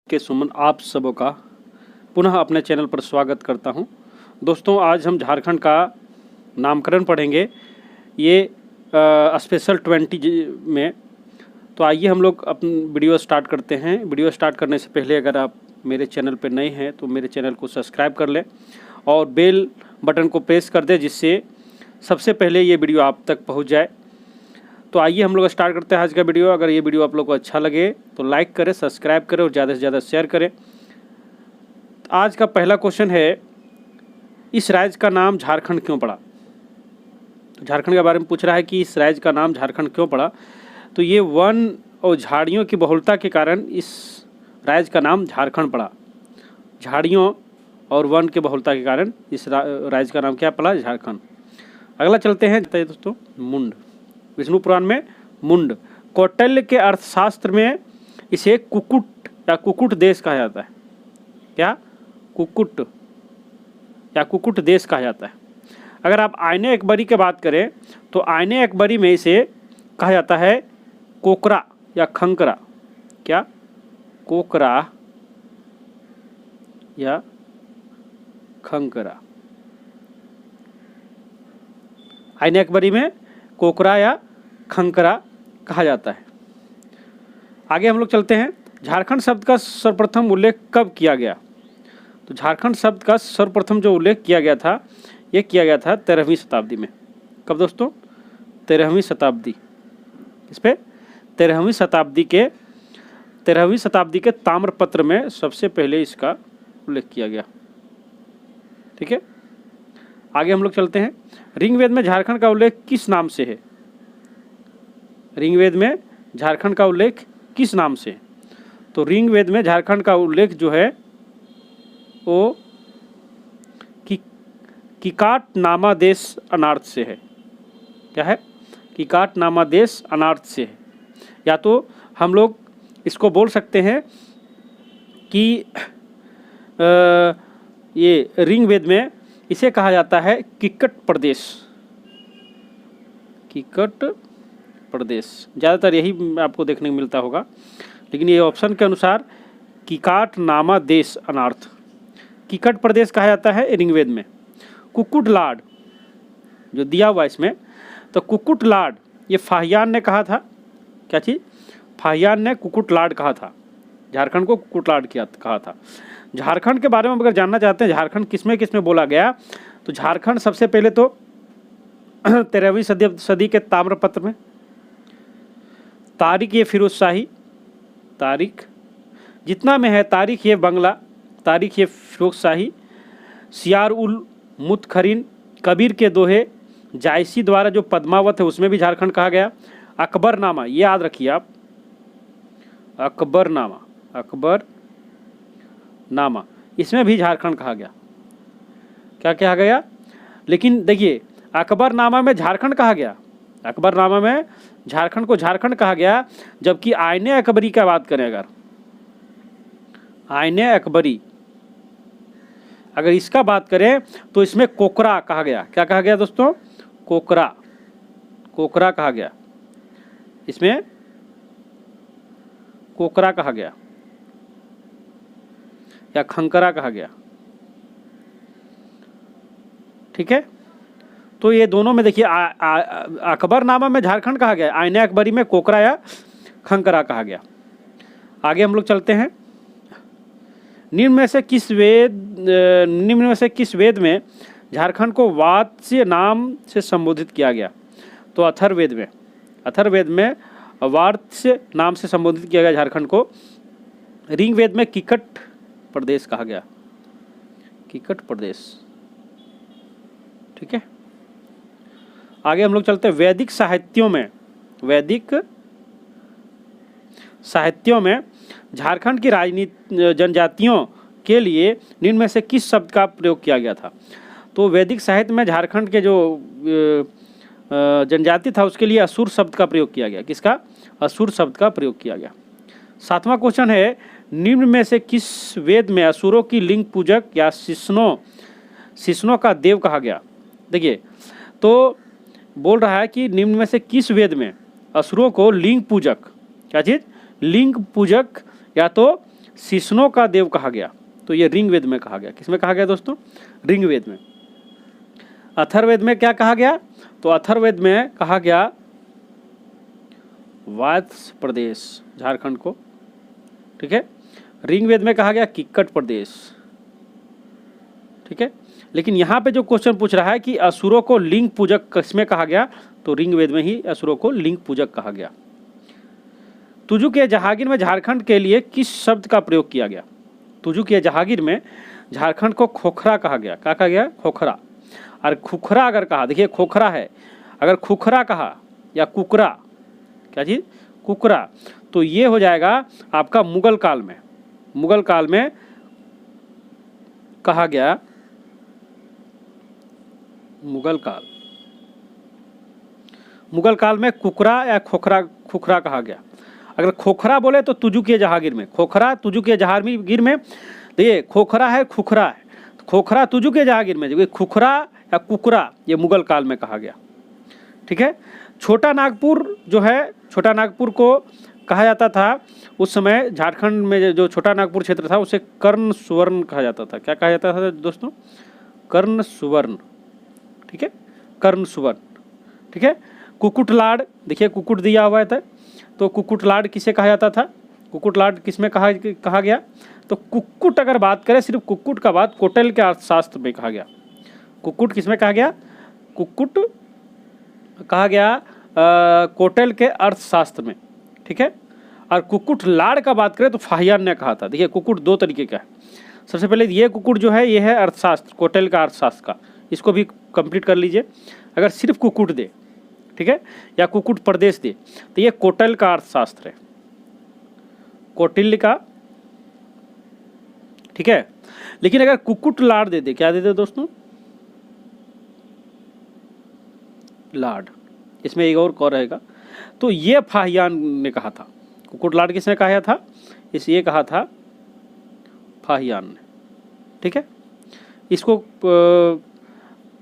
के सुमन आप सबों का पुनः अपने चैनल पर स्वागत करता हूं। दोस्तों, आज हम झारखंड का नामकरण पढ़ेंगे ये स्पेशल 20 में। तो आइए हम लोग अपनी वीडियो स्टार्ट करते हैं। वीडियो स्टार्ट करने से पहले अगर आप मेरे चैनल पर नए हैं तो मेरे चैनल को सब्सक्राइब कर लें और बेल बटन को प्रेस कर दें, जिससे सबसे पहले ये वीडियो आप तक पहुँच जाए। तो आइए हम लोग स्टार्ट करते हैं आज का वीडियो। अगर ये वीडियो आप लोग को अच्छा लगे तो लाइक करें, सब्सक्राइब करें और ज़्यादा से ज़्यादा शेयर करें। आज का पहला क्वेश्चन है, इस राज्य का नाम झारखंड क्यों पड़ा? तो झारखंड के बारे में पूछ रहा है कि इस राज्य का नाम झारखंड क्यों पड़ा। तो ये वन और झाड़ियों की बहुलता के कारण इस राज्य का नाम झारखंड पड़ा। झाड़ियों और वन की बहुलता के कारण इस राज्य का नाम क्या पड़ा? झारखंड। अगला चलते हैं दोस्तों, मुंड। विष्णु पुराण में मुंड। कौटिल्य के अर्थशास्त्र में इसे कुकुट या कुकुट देश कहा जाता है। क्या? कुकुट या कुकुट देश कहा जाता है। अगर आप आयने अकबरी की बात करें तो आयने अकबरी में इसे कहा जाता है कोकरा या खंकरा। क्या? कोकरा या खंकरा। आयने अकबरी में कोकरा या खंकरा कहा जाता है। आगे हम लोग चलते हैं, झारखंड शब्द का सर्वप्रथम उल्लेख कब किया गया? तो झारखंड शब्द का सर्वप्रथम जो उल्लेख किया गया था, ये किया गया था 13वीं शताब्दी में। कब दोस्तों? 13वीं शताब्दी। इस पे 13वीं शताब्दी के ताम्रपत्र में सबसे पहले इसका उल्लेख किया गया। ठीक है, आगे हम लोग चलते हैं। ऋग्वेद में झारखंड का उल्लेख किस नाम से है? ऋग्वेद में झारखंड का उल्लेख किस नाम से? तो ऋग्वेद में झारखंड का उल्लेख जो है वो किकाट नामा देश अनार्थ से है। क्या है? किकाट नामा देश अनार्थ से है। या तो हम लोग इसको बोल सकते हैं कि ये ऋग्वेद में इसे कहा जाता है किक्कट प्रदेश। किक्कट प्रदेश ज़्यादातर यही आपको देखने को मिलता होगा, लेकिन ये ऑप्शन के अनुसार किकाट नामा देश अनार्थ किक्कट प्रदेश कहा जाता है ऋग्वेद में। कुक्कुट लाड जो दिया हुआ इसमें, तो कुक्कुट लाड ये फाहियान ने कहा था। क्या चीज़? फाहियान ने कुक्कुट लाड कहा था, झारखंड को कुक्कुट लाड कहा था। झारखंड के बारे में अगर जानना चाहते हैं झारखंड किसमें किसमें बोला गया, तो झारखंड सबसे पहले तो 13वीं सदी के ताम्रपत्र में। तारीख ये फिरोज शाही, तारीख जितना में है, तारीख ये बंगला, तारीख ये फिरोज शाही, सियार उल मुतखरीन, कबीर के दोहे, जायसी द्वारा जो पद्मावत है उसमें भी झारखंड कहा गया। अकबरनामा, ये याद रखिए आप, अकबरनामा इसमें भी झारखंड कहा गया। क्या कहा गया? लेकिन देखिए, अकबरनामा में झारखंड कहा गया, अकबरनामा में झारखंड को झारखंड कहा गया, जबकि आयने अकबरी की बात करें, अगर आयने अकबरी अगर इसका बात करें तो इसमें कोकरा कहा गया। क्या कहा गया दोस्तों? कोकरा, कोकरा कहा गया। इसमें कोकरा कहा गया या खंकरा कहा गया। ठीक है, तो ये दोनों में देखिए, अकबरनामा में झारखंड कहा गया, आयने अकबरी में कोकरा या खंकरा कहा गया। आगे हम लोग चलते हैं। निम्न में से किस वेद में झारखंड को वात्स्य नाम से संबोधित किया गया? तो अथर्ववेद में वात्स्य नाम से संबोधित किया गया झारखंड को। ऋग्वेद में किक्कट प्रदेश कहा गया, किक्कट प्रदेश। ठीक है, आगे हम लोग चलते हैं। वैदिक साहित्यों में झारखंड की जनजातियों के लिए निम्न में से किस शब्द का प्रयोग किया गया था? तो वैदिक साहित्य में झारखंड के जो जनजाति था उसके लिए असुर शब्द का प्रयोग किया गया। किसका? असुर शब्द का प्रयोग किया गया। 7वां क्वेश्चन है, निम्न में से किस वेद में असुरों की लिंग पूजक या शिष्णों का देव कहा गया? देखिए, तो बोल रहा है कि निम्न में से किस वेद में असुरों को लिंग पूजक, क्या चीज़? लिंग पूजक या तो शिष्णों का देव कहा गया? तो ये ऋग्वेद में कहा गया। किसमें कहा गया दोस्तों? ऋग्वेद में। अथर्ववेद में क्या कहा गया? तो अथर्ववेद में कहा गया वात्स प्रदेश, झारखंड को, ठीक है। ऋग्वेद में कहा गया किक्कट प्रदेश, ठीक है। लेकिन यहाँ पे जो क्वेश्चन पूछ रहा है कि असुरों को लिंग पूजक किसमें कहा गया? तो ऋग्वेद में ही असुरों को लिंग पूजक कहा गया। तुजु के जहांगीर में झारखंड के लिए किस शब्द का प्रयोग किया गया? तुजु के जहांगीर में झारखंड को खोखरा कहा गया। क्या कहा गया? खोखरा। और खुखरा अगर कहा, देखिए खोखरा है, अगर खुखरा कहा या कुकरा, क्या चीज? कुकरा, तो ये हो जाएगा आपका मुगल काल में। मुगल काल में कहा गया, मुगल काल में कुकरा या खोखरा, खुखरा कहा गया। अगर खोखरा बोले तो तुजु के जहांगीर में, खोखरा तुजु के जहांगीर में, देखिए खोखरा है, खुखरा है, तो खोखरा तुजु के जहांगीर में, खुखरा या कुकरा ये मुगल काल में कहा गया, ठीक है। छोटा नागपुर जो है, छोटा नागपुर को कहा जाता था उस समय झारखंड में, जो छोटा नागपुर क्षेत्र था उसे कर्ण सुवर्ण कहा जाता था। क्या कहा जाता था दोस्तों? कर्ण सुवर्ण, ठीक है, कर्ण सुवर्ण, ठीक है। कुकुटलाड, देखिए कुकुट दिया हुआ था, तो कुकुटलाड किसे कहा जाता था? कुकुटलाड किसमें कहा गया? तो कुक्कुट अगर बात करें, सिर्फ कुक्कुट का बात कोटल के अर्थशास्त्र में कहा गया। कुक्कुट किसमें कहा गया? कुक्कुट कहा गया कोटल के अर्थशास्त्र में, ठीक है। और कुक्कुट लाड़ का बात करें तो फाहियान ने कहा था। देखिए कुक्कुट दो तरीके का है। सबसे पहले ये कुक्कुट जो है ये है अर्थशास्त्र, कोटल का अर्थशास्त्र का, इसको भी कंप्लीट कर लीजिए। अगर सिर्फ कुक्कुट दे, ठीक है, या कुक्कुट प्रदेश दे, तो ये कोटल का अर्थशास्त्र है, कौटिल्य का, ठीक है। लेकिन अगर कुक्कुट लाड़ दे दे, क्या दे दे दोस्तों? लाड, इसमें एक और कौ रहेगा, तो ये फाहियान ने कहा था। कुक्कुट लाड किसने कहा था? ये कहा था फाहियान ने, ठीक है। इसको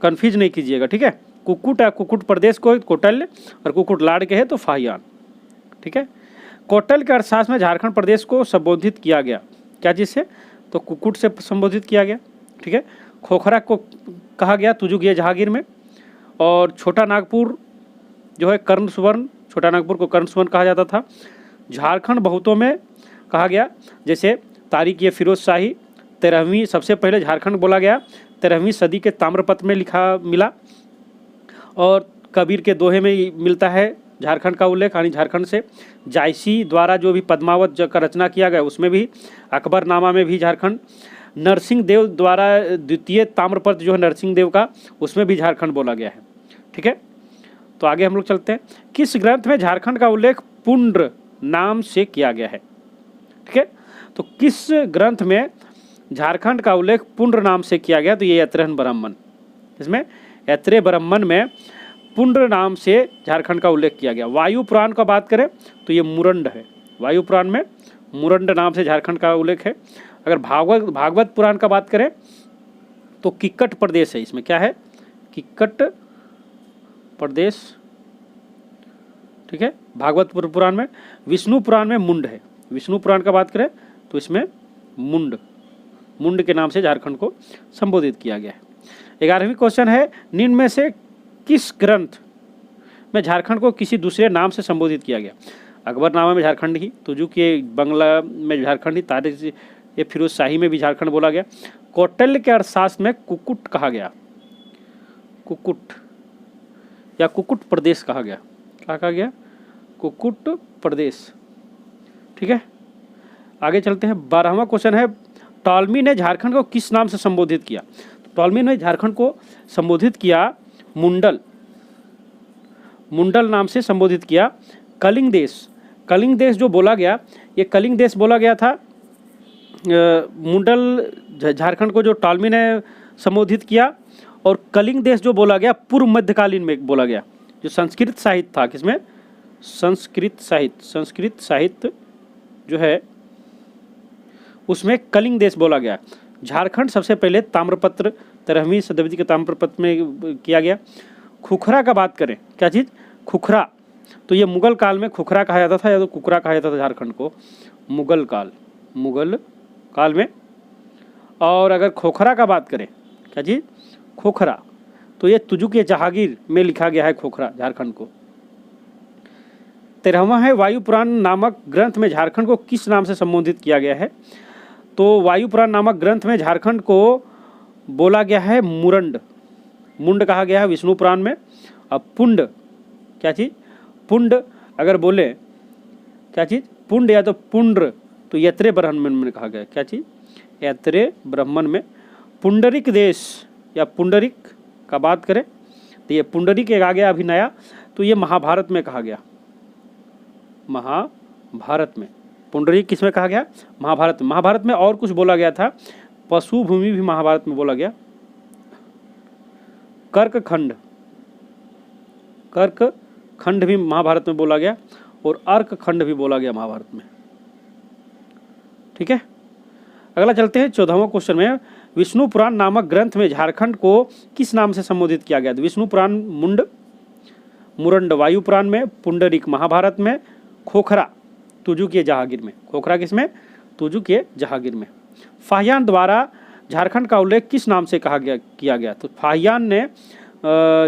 कंफ्यूज नहीं कीजिएगा, ठीक है। कुक्कुट है, कुक्कुट प्रदेश को कोटल्य, और कुक्कुट लाड के है तो फाहियान, ठीक है। कोटल के अर्थशास्त्र में झारखंड प्रदेश को संबोधित किया गया, क्या चीज़ से? तो कुक्कुट से संबोधित किया गया, ठीक है। खोखरा को कहा गया तुजु के जहांगीर में, और छोटा नागपुर जो है कर्ण सुवर्ण, छोटा नागपुर को कर्ण सुवर्ण कहा जाता था। झारखंड बहुतों में कहा गया, जैसे तारीख ये फिरोज शाही 13वीं, सबसे पहले झारखंड बोला गया 13वीं सदी के ताम्रपत्र में लिखा मिला, और कबीर के दोहे में मिलता है झारखंड का उल्लेख, यानी झारखंड से। जायसी द्वारा जो भी पद्मावत का रचना किया गया उसमें भी, अकबरनामा में भी झारखंड। नरसिंह देव द्वारा द्वितीय ताम्रपत्र जो है नरसिंह देव का, उसमें भी झारखंड बोला गया है, ठीक है। तो आगे हम लोग चलते हैं। किस ग्रंथ में झारखंड का उल्लेख पुंड्र नाम से किया गया है? ठीक है, तो किस ग्रंथ में झारखंड का उल्लेख पुंड्र नाम से किया गया? तो ये ऐत्रेय ब्राह्मण, इसमें ऐत्रेय ब्राह्मण में पुंड्र नाम से झारखंड का उल्लेख किया गया। वायु पुराण का बात करें तो ये मुरंड है, वायु पुराण में मुरंड नाम से झारखंड का उल्लेख है। अगर भागवत पुराण का बात करें तो किक्कट प्रदेश है, इसमें क्या है? किक्कट प्रदेश, ठीक है। भागवत पुराण में, विष्णु पुराण में मुंड है, विष्णु पुराण का बात करें तो इसमें मुंड के नाम से झारखंड को संबोधित किया गया है। 11वीं क्वेश्चन है, निम्न में से किस ग्रंथ में झारखंड को किसी दूसरे नाम से संबोधित किया गया? अकबरनामा में झारखंड ही, तुजु के बंगला में झारखंड ही, तारीख ये फिरोज शाही में भी झारखंड बोला गया। कौटिल्य के अर्थशास्त्र में कुक्कुट कहा गया, कुक्कुट या कुक्कुट प्रदेश कहा गया, क्या कहा गया? कुक्कुट प्रदेश, ठीक है। आगे चलते हैं। 12वां क्वेश्चन है, टॉलमी ने झारखंड को किस नाम से संबोधित किया? टॉलमी ने झारखंड को संबोधित किया मुंडल नाम से संबोधित किया। कलिंग देश जो बोला गया, ये कलिंग देश बोला गया था मुंडल झारखंड को, जो टॉलमी ने संबोधित किया। और कलिंग देश जो बोला गया पूर्व मध्यकालीन में बोला गया, जो संस्कृत साहित्य था, किसमें? संस्कृत साहित्य जो है उसमें कलिंग देश बोला गया। झारखंड सबसे पहले ताम्रपत्र 13वीं शताब्दी के ताम्रपत्र में किया गया। खुखरा का बात करें, क्या चीज़? खुखरा, तो ये मुगल काल में खुखरा कहा जाता था, या तो कुकरा कहा जाता था झारखंड को, मुगल काल, मुगल काल में। और अगर खोखरा का बात करें, क्या चीज़, खोखरा, तो ये तुजुक जहांगीर में लिखा गया है खोखरा झारखंड को। 13वां है वायु पुराण नामक ग्रंथ में झारखंड को किस नाम से संबोधित किया गया है। तो वायु पुराण नामक ग्रंथ में झारखंड को बोला गया है मुरंड, मुंड कहा गया है विष्णु पुराण में। अब पुंड, क्या चीज़, पुंड अगर बोले, क्या चीज़, पुंड या तो पुंड्र, तो यत्रे ब्राह्मण में कहा गया है, क्या चीज़, यत्रे ब्राह्मण में। पुंडरिक देश या पुंडरिक का बात करें तो ये पुंडरिक एक आ गया अभी नया, तो ये महाभारत में कहा गया, महाभारत में। पुंडरिक किस में कहा गया, महाभारत में। महाभारत में और कुछ बोला गया था, पशु भूमि भी महाभारत में बोला गया। कर्क खंड, कर्क खंड भी महाभारत में बोला गया, और अर्क खंड भी बोला गया महाभारत में। ठीक है, अगला चलते हैं 14वां क्वेश्चन में। विष्णु पुराण नामक ग्रंथ में झारखंड को किस नाम से संबोधित किया गया। तो विष्णु पुराण मुंड, मुरंड वायु पुराण में, पुंडरिक महाभारत में, खोखरा तुजुक जहांगीर में। खोखरा किसमें, तुजुक जहांगीर में। फाहियान द्वारा झारखंड का उल्लेख किस नाम से किया गया। तो फाहियान ने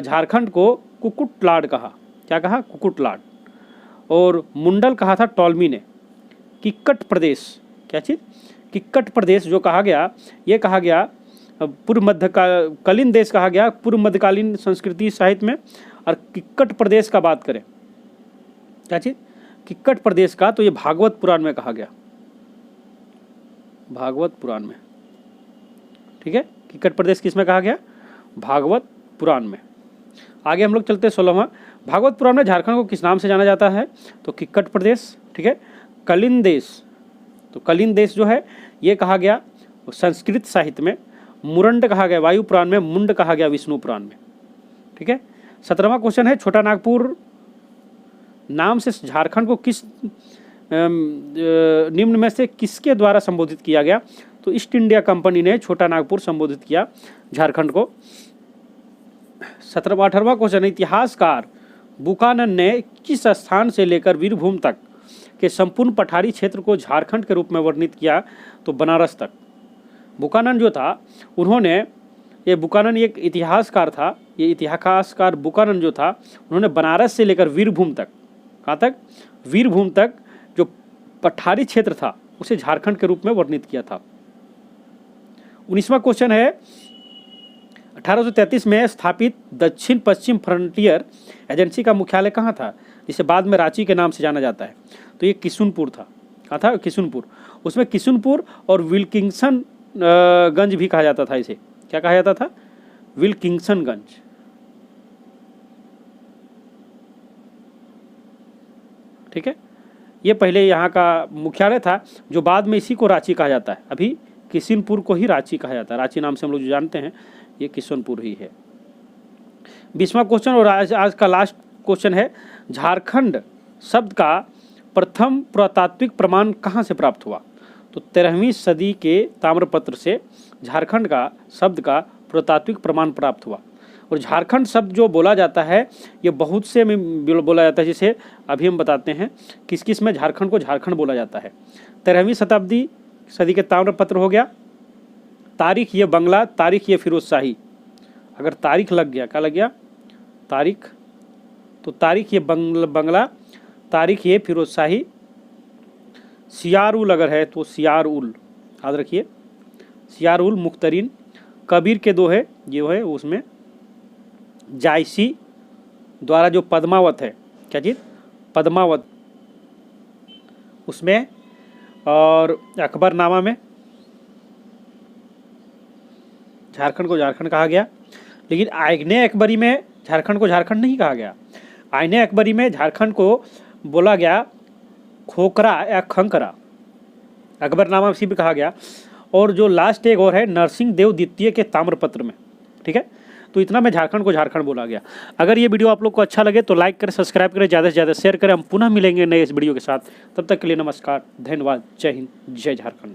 झारखंड को कुकुटलाड कहा, क्या कहा, कुकुटलाड। और मुंडल कहा था टॉलमी ने। किक्कट प्रदेश, क्या चीज़, किक्कट प्रदेश जो कहा गया, ये कहा गया पूर्व मध्यकालीन देश कहा गया पूर्व मध्यकालीन संस्कृति साहित्य में। और किक्कट प्रदेश का बात करें, क्या चीज़, किक्कट प्रदेश का, तो ये भागवत पुराण में कहा गया, भागवत पुराण में। ठीक है, किक्कट प्रदेश किस में कहा गया, भागवत पुराण में। आगे हम लोग चलते हैं 16वां। भागवत पुराण में झारखंड को किस नाम से जाना जाता है। तो किक्कट प्रदेश, ठीक है। कलिंग देश, तो कलिंग देश जो है ये कहा गया संस्कृत साहित्य में। मुरंड कहा गया वायु पुराण में, मुंड कहा गया विष्णु पुराण में। ठीक है, 17वां क्वेश्चन है, छोटा नागपुर नाम से झारखंड को किस निम्न में से किसके द्वारा संबोधित किया गया। तो ईस्ट इंडिया कंपनी ने छोटा नागपुर संबोधित किया झारखंड को। 18वां क्वेश्चन, इतिहासकार बुकानन ने किस स्थान से लेकर वीरभूम तक के संपूर्ण पठारी क्षेत्र को झारखंड के रूप में वर्णित किया। तो बनारस तक। बुकानन जो था, उन्होंने, ये बुकानन एक इतिहासकार था, ये इतिहासकार बुकानन जो था, उन्होंने बनारस से लेकर वीरभूम तक, कहाँ तक, वीरभूम तक जो पठारी क्षेत्र था उसे झारखंड के रूप में वर्णित किया था। 19वां क्वेश्चन है, 1833 में स्थापित दक्षिण पश्चिम फ्रंटियर एजेंसी का मुख्यालय कहाँ था, जिसे बाद में रांची के नाम से जाना जाता है। तो ये किशुनपुर था, कहाँ था, किशुनपुर। उसमें किशुनपुर और विल्किंसन गंज भी कहा जाता था, इसे क्या कहा जाता था, विल्किंसन गंज। ठीक है, ये पहले यहाँ का मुख्यालय था, जो बाद में इसी को रांची कहा जाता है। अभी किशुनपुर को ही रांची कहा जाता है, रांची नाम से हम लोग जो जानते हैं ये किशुनपुर ही है। 20वां क्वेश्चन और आज का लास्ट क्वेश्चन है, झारखंड शब्द का प्रथम पुरातात्विक प्रमाण कहाँ से प्राप्त हुआ। तो 13वीं सदी के ताम्रपत्र से झारखंड का शब्द का पुरातात्विक प्रमाण प्राप्त हुआ। और झारखंड शब्द जो बोला जाता है ये बहुत से में बोला जाता है, जिसे अभी हम बताते हैं किस किस में झारखंड को झारखंड बोला जाता है। 13वीं सदी के ताम्रपत्र हो गया, तारीख ये बंगला, तारीख ये फिरोज शाही। अगर तारीख लग गया, क्या लग गया, तारीख, तो तारीख ये बंगला, तारीख ये फिरोज शाही। सियार उल अगर है तो सियार उल, याद रखिए, सियार उल मुख्तरीन। कबीर के दो है, ये है उसमें जायसी द्वारा जो पद्मावत है, क्या चीज़, पद्मावत, उसमें। और अकबरनामा में झारखंड को झारखंड कहा गया। लेकिन आईने अकबरी में झारखंड को झारखंड नहीं कहा गया। आईने अकबरी में झारखंड को बोला गया खोखरा या खंकरा, अकबरनामा इसी भी कहा गया। और जो लास्ट एक और है नरसिंह देव द्वितीय के ताम्रपत्र में। ठीक है, तो इतना में झारखंड को झारखंड बोला गया। अगर ये वीडियो आप लोग को अच्छा लगे तो लाइक करें, सब्सक्राइब करें, ज़्यादा से ज़्यादा शेयर करें। हम पुनः मिलेंगे नए इस वीडियो के साथ, तब तक के लिए नमस्कार, धन्यवाद, जय हिंद, जय झारखंड।